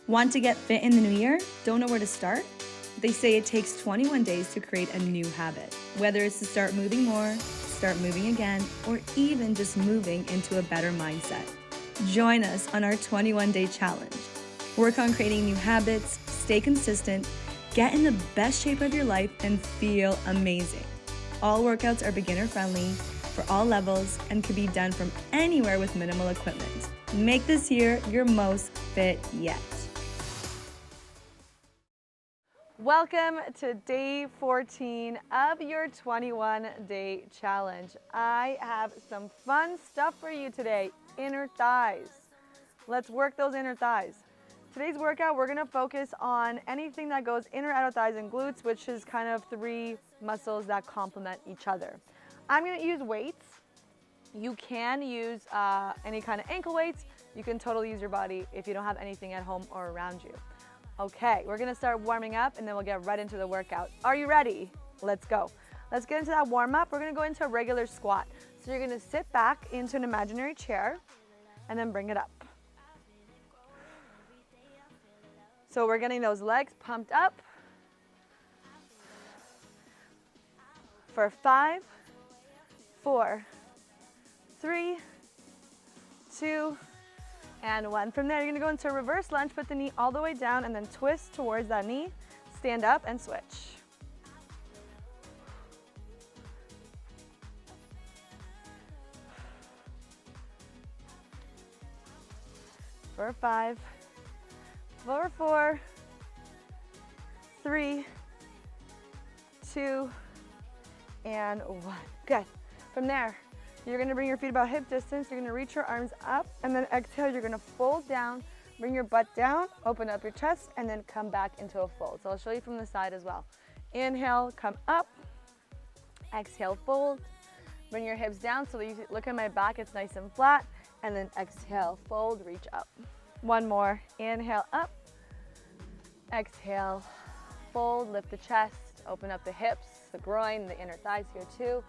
Want to get fit in the new year? Don't know where to start? They say it takes 21 days to create a new habit. Whether it's to start moving more, start moving again, or even just moving into a better mindset. Join us on our 21-day challenge. Work on creating new habits, stay consistent, get in the best shape of your life, and feel amazing. All workouts are beginner-friendly for all levels and can be done from anywhere with minimal equipment. Make this year your most fit yet. Welcome to day 14 of your 21-day challenge. I have some fun stuff for you today, inner thighs. Let's work those inner thighs. Today's workout, we're gonna focus on anything that goes inner, outer thighs, and glutes, which is kind of three muscles that complement each other. I'm gonna use weights. You can use any kind of ankle weights. You can totally use your body if you don't have anything at home or around you. Okay, we're gonna start warming up and then we'll get right into the workout. Are you ready? Let's go. Let's get into that warm up. We're gonna go into a regular squat. So you're gonna sit back into an imaginary chair and then bring it up. So we're getting those legs pumped up for 5, 4, 3, 2, and 1. From there, you're gonna go into a reverse lunge, put the knee all the way down and then twist towards that knee, stand up and switch. For 5, for 4, 3, 2, and 1. Good. From there, you're gonna bring your feet about hip distance. You're gonna reach your arms up and then exhale. You're gonna fold down, bring your butt down, open up your chest, and then come back into a fold. So I'll show you from the side as well. Inhale, come up. Exhale, fold. Bring your hips down so that you look at my back, it's nice and flat. And then exhale, fold, reach up. One more. Inhale, up. Exhale, fold, lift the chest, open up the hips, the groin, the inner thighs here too.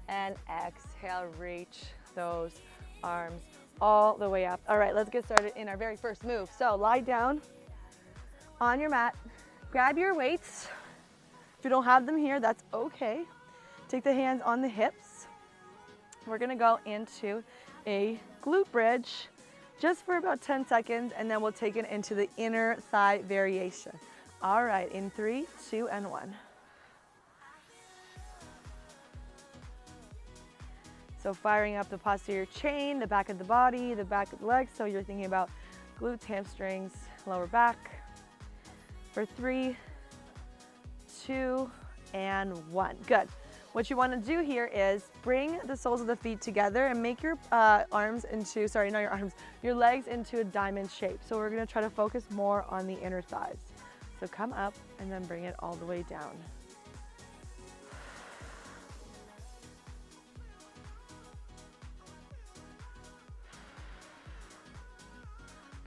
And exhale, reach those arms all the way up. All right, let's get started in our very first move. So lie down on your mat, grab your weights. If you don't have them here, that's okay. Take the hands on the hips. We're gonna go into a glute bridge just for about 10 seconds, and then we'll take it into the inner thigh variation. All right, in 3, 2, and 1. So firing up the posterior chain, the back of the body, the back of the legs. So you're thinking about glutes, hamstrings, lower back. For 3, 2, and 1. Good. What you want to do here is bring the soles of the feet together and make your your legs into a diamond shape. So we're going to try to focus more on the inner thighs. So come up and then bring it all the way down.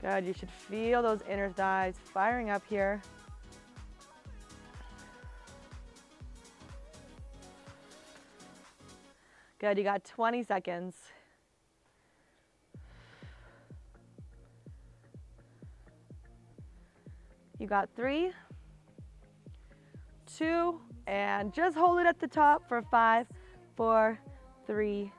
Good, you should feel those inner thighs firing up here. Good, you got 20 seconds. You got 3, 2, and just hold it at the top for 5, 4, 3,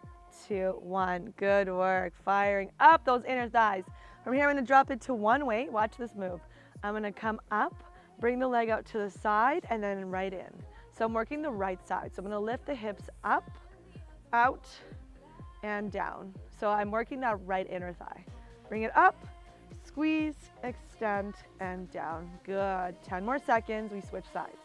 2, 1. Good work, firing up those inner thighs. From here, I'm gonna drop it to one weight. Watch this move. I'm gonna come up, bring the leg out to the side, and then right in. So I'm working the right side. So I'm gonna lift the hips up, out, and down. So I'm working that right inner thigh. Bring it up, squeeze, extend, and down. Good. 10 more seconds. We switch sides.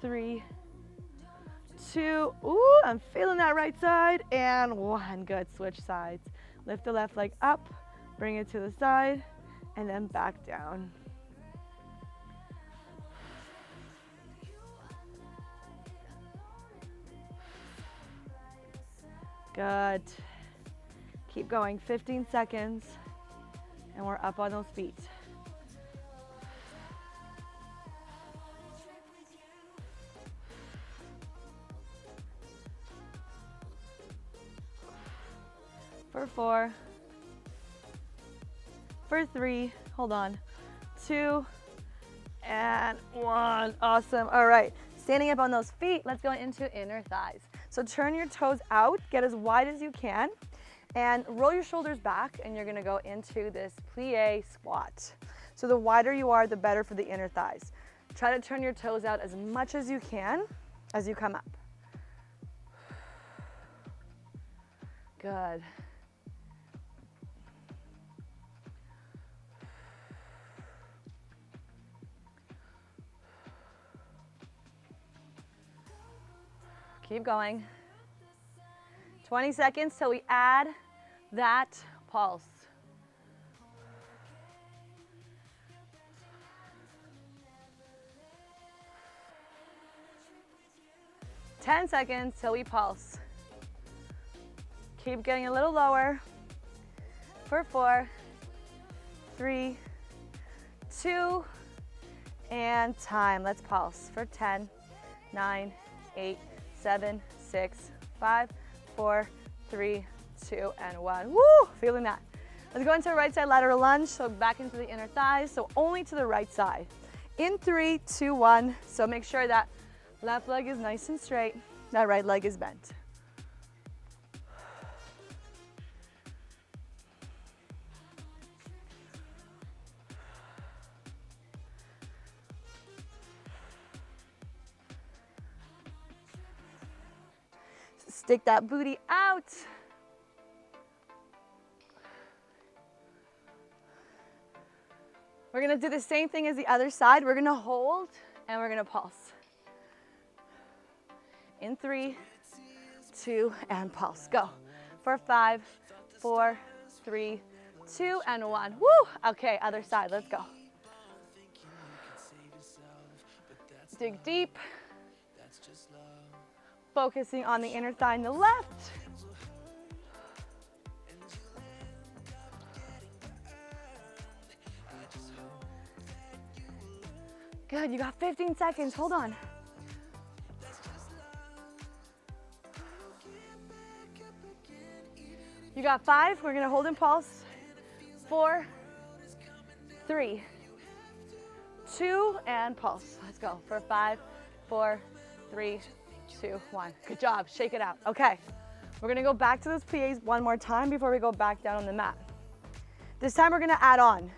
Three, 2, ooh, I'm feeling that right side, and 1. Good, switch sides. Lift the left leg up, bring it to the side, and then back down. Good. Keep going, 15 seconds. And we're up on those feet. For 4, for 3, hold on, 2, and 1. Awesome. All right, standing up on those feet, let's go into inner thighs. So turn your toes out, get as wide as you can, and roll your shoulders back, and you're gonna go into this plie squat. So the wider you are, the better for the inner thighs. Try to turn your toes out as much as you can as you come up. Good. Keep going. 20 seconds till we add that pulse. Ten seconds till we pulse. Keep getting a little lower. For 4, 3, 2, and time. Let's pulse for 10, 9, 8, 7, 6, 5, 4, 3, 2, and 1. Woo! Feeling that. Let's go into a right side lateral lunge. So back into the inner thighs. So only to the right side. In 3, 2, 1. So make sure that left leg is nice and straight. That right leg is bent. Stick that booty out. We're gonna do the same thing as the other side. We're gonna hold and we're gonna pulse. In 3, 2, and pulse. Go. For 5, 4, 3, 2, and 1. Woo! Okay, other side, let's go. Dig deep. Focusing on the inner thigh in the left. Good, you got 15 seconds, hold on. You got 5, we're gonna hold and pulse. 4, 3, 2, and pulse. Let's go for 5, 4, 3, 2, 1. Good job, shake it out. Okay, we're gonna go back to those plies one more time before we go back down on the mat. This time we're gonna add on.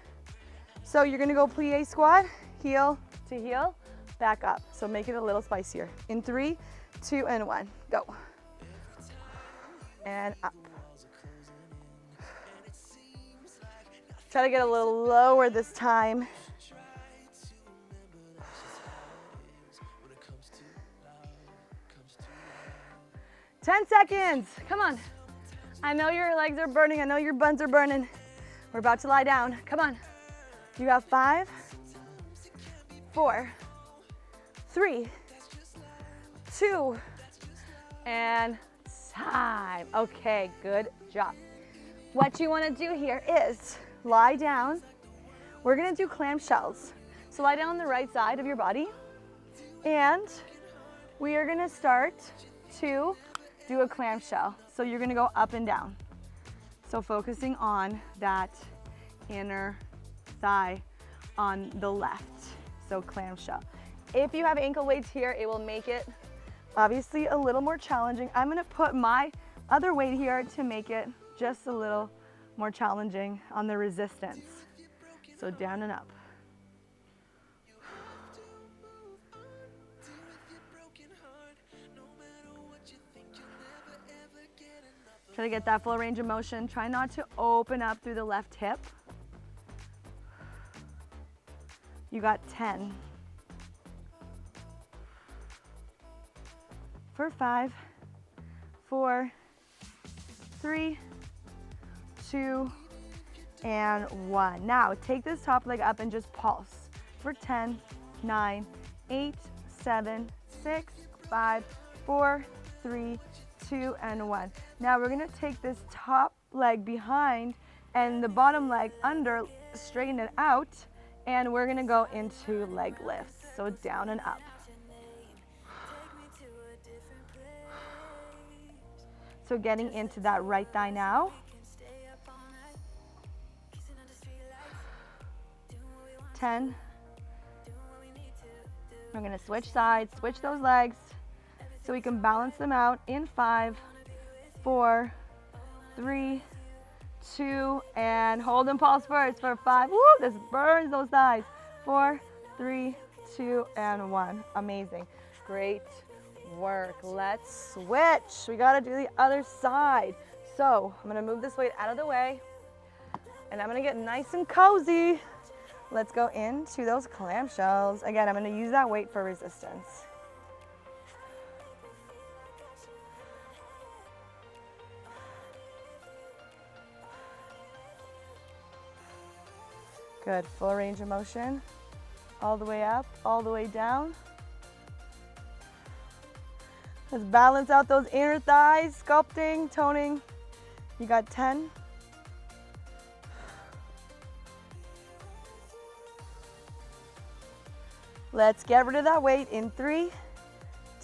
So you're gonna go plie squat, heel to heel, back up. So make it a little spicier. In 3, 2, and 1, go. And up. Try to get a little lower this time. Ten seconds, come on. I know your legs are burning, I know your buns are burning. We're about to lie down, come on. You got 5, 4, 3, 2, and time. Okay, good job. What you wanna do here is lie down. We're gonna do clamshells. So lie down on the right side of your body, and we are gonna start to do a clamshell. So you're gonna go up and down. So focusing on that inner thigh on the left. So clamshell. If you have ankle weights here, it will make it obviously a little more challenging. I'm gonna put my other weight here to make it just a little more challenging on the resistance. So down and up. Try to get that full range of motion. Try not to open up through the left hip. You got 10. For 5, 4, 3, 2, and 1. Now take this top leg up and just pulse for 10, 9, 8, 7, 6, 5, 4, 3, 2, and 1. Now we're gonna take this top leg behind and the bottom leg under, straighten it out, and we're gonna go into leg lifts. So down and up. So getting into that right thigh now. Ten. We're gonna switch sides, switch those legs so we can balance them out in 5, 4, 3, 2, and hold and pulse first for 5. Woo, this burns those thighs. 4, 3, 2, and 1. Amazing. Great work. Let's switch. We gotta do the other side. So I'm gonna move this weight out of the way, and I'm gonna get nice and cozy. Let's go into those clamshells. Again, I'm gonna use that weight for resistance. Good, full range of motion. All the way up, all the way down. Let's balance out those inner thighs, sculpting, toning. You got 10. Let's get rid of that weight in 3,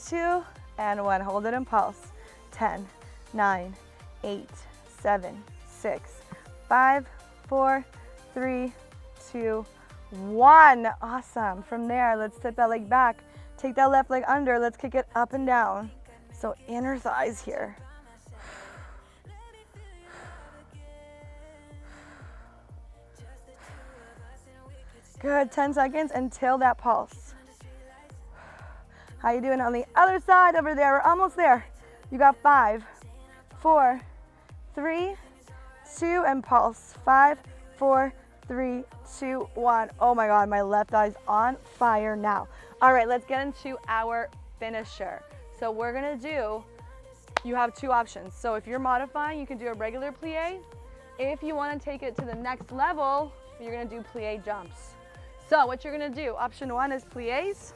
2, and 1. Hold it and pulse. 10, 9, 8, 7, 6, 5, 4, 3, 2, 1. Awesome. From there, let's tip that leg back. Take that left leg under. Let's kick it up and down. So inner thighs here. Good, 10 seconds until that pulse. How you doing on the other side over there? We're almost there. You got 5, 4, 3, 2, and pulse. 5, 4, 3, 2, 1. Oh my God, my left eye's on fire now. All right, let's get into our finisher. So we're gonna do, you have 2 options. So if you're modifying, you can do a regular plie. If you wanna take it to the next level, you're gonna do plie jumps. So what you're gonna do, option 1 is plies.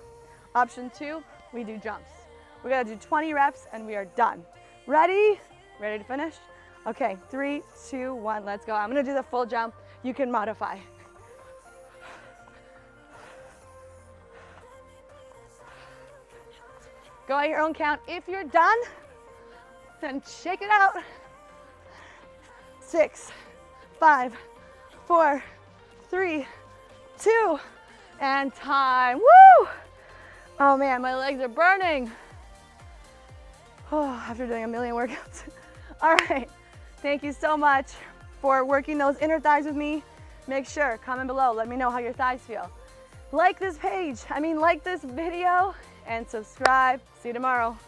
Option 2, we do jumps. We gotta do 20 reps and we are done. Ready? Ready to finish? Okay, 3, 2, 1, let's go. I'm gonna do the full jump. You can modify. Go at your own count. If you're done, then shake it out. 6, 5, 4, 3, 2, and time. Woo! Oh man, my legs are burning. Oh, after doing a million workouts. All right, thank you so much for working those inner thighs with me. Make sure, comment below, let me know how your thighs feel. Like this video, and subscribe. See you tomorrow.